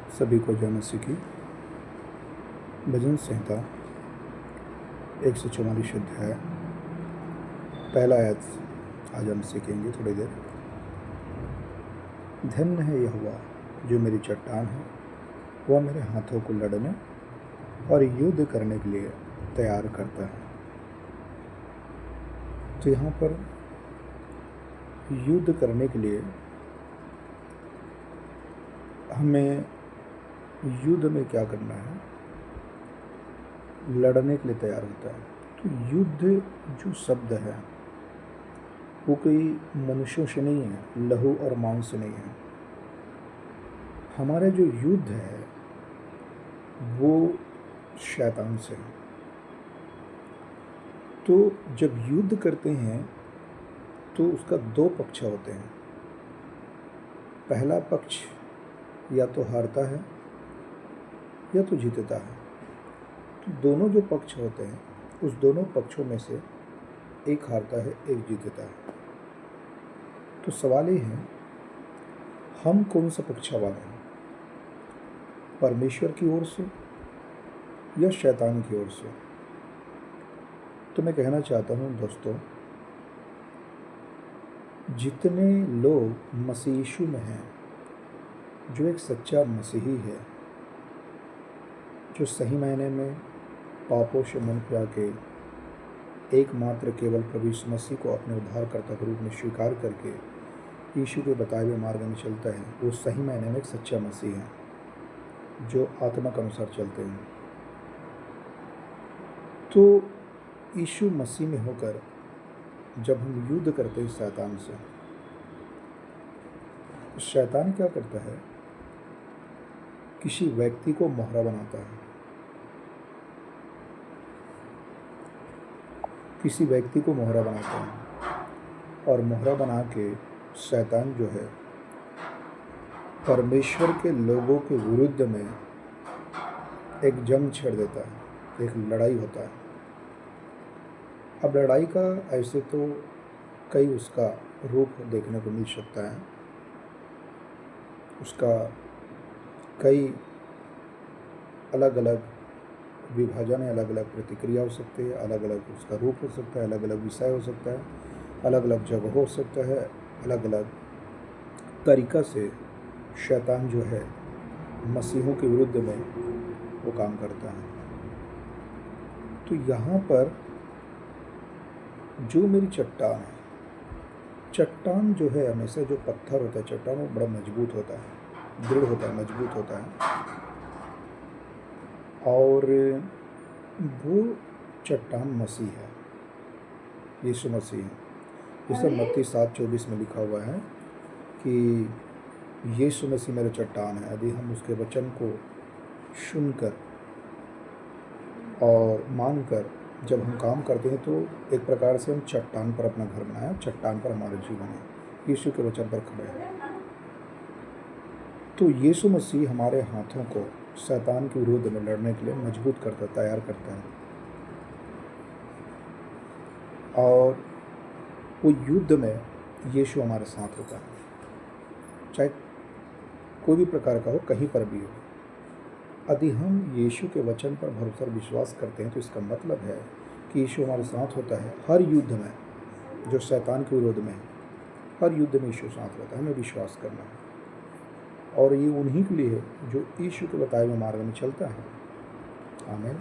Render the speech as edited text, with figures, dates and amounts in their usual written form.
सभी को जय मसीह की। भजन संहिता 144 अध्याय पहला आयत आज हम सीखेंगे थोड़ी देर। धन्य है यहोवा जो मेरी चट्टान है, वह मेरे हाथों को लड़ने और युद्ध करने के लिए तैयार करता है। तो यहाँ पर युद्ध करने के लिए हमें युद्ध में क्या करना है, लड़ने के लिए तैयार होता है। तो युद्ध जो शब्द है वो कोई मनुष्यों से नहीं है, लहू और मांस से नहीं है। हमारा जो युद्ध है वो शैतान से है। तो जब युद्ध करते हैं तो उसका दो पक्ष होते हैं। पहला पक्ष या तो हारता है या तो जीतता है। तो दोनों जो पक्ष होते हैं उस दोनों पक्षों में से एक हारता है, एक जीतता है। तो सवाल ये है, हम कौन सा पक्ष वाले हैं, परमेश्वर की ओर से या शैतान की ओर से? तो मैं कहना चाहता हूँ दोस्तों, जितने लोग मसीह यीशु में हैं, जो एक सच्चा मसीही है, जो सही मायने में पापों से मन फिरा के एकमात्र केवल प्रभु यीशु मसीह को अपने उद्धारकर्ता के रूप में स्वीकार करके यीशु के बताए हुए मार्ग में चलता है, वो सही मायने में एक सच्चा मसीह है, जो आत्मा के अनुसार चलते हैं। तो यीशु मसीह में होकर जब हम युद्ध करते हैं शैतान से, शैतान क्या करता है, किसी व्यक्ति को मोहरा बनाता है। किसी व्यक्ति को मोहरा बनाता है और मोहरा बना के शैतान जो है परमेश्वर के लोगों के विरुद्ध में एक जंग छेड़ देता है, एक लड़ाई होता है। अब लड़ाई का ऐसे तो कई उसका रूप देखने को मिल सकता है, उसका कई अलग अलग विभाजन है, अलग अलग प्रतिक्रिया हो सकती है, अलग अलग उसका रूप हो सकता है, अलग अलग विषय हो सकता है, अलग अलग जगह हो सकता है, अलग अलग तरीक़ा से शैतान जो है मसीहों के विरुद्ध में वो काम करता है। तो यहाँ पर जो मेरी चट्टान है, चट्टान जो है हमेशा जो पत्थर होता है, चट्टान वो बड़ा मजबूत होता है, दृढ़ होता है, मजबूत होता है। और वो चट्टान मसीह है, यीशु मसीह है। जैसे मत्ती 7:24 में लिखा हुआ है कि यीशु मसीह मेरे चट्टान है। यदि हम उसके वचन को सुनकर और मानकर जब हम काम करते हैं तो एक प्रकार से हम चट्टान पर अपना घर बनाया, चट्टान पर हमारा जीवन है, यीशु के वचन पर खड़े हैं। तो यीशु मसीह हमारे हाथों को शैतान के विरुद्ध में लड़ने के लिए मजबूत करता, तैयार करता है। और वो युद्ध में यीशु हमारे साथ होता है, चाहे कोई भी प्रकार का हो, कहीं पर भी हो। यदि हम यीशु के वचन पर भरोसा और विश्वास करते हैं तो इसका मतलब है कि यीशु हमारे साथ होता है हर युद्ध में, जो शैतान के विरोध में है। हर युद्ध में यीशु साथ रहता है, हमें विश्वास करना है। और ये उन्हीं के लिए है जो यीशु के बताए हुए मार्ग में चलता है। आमीन।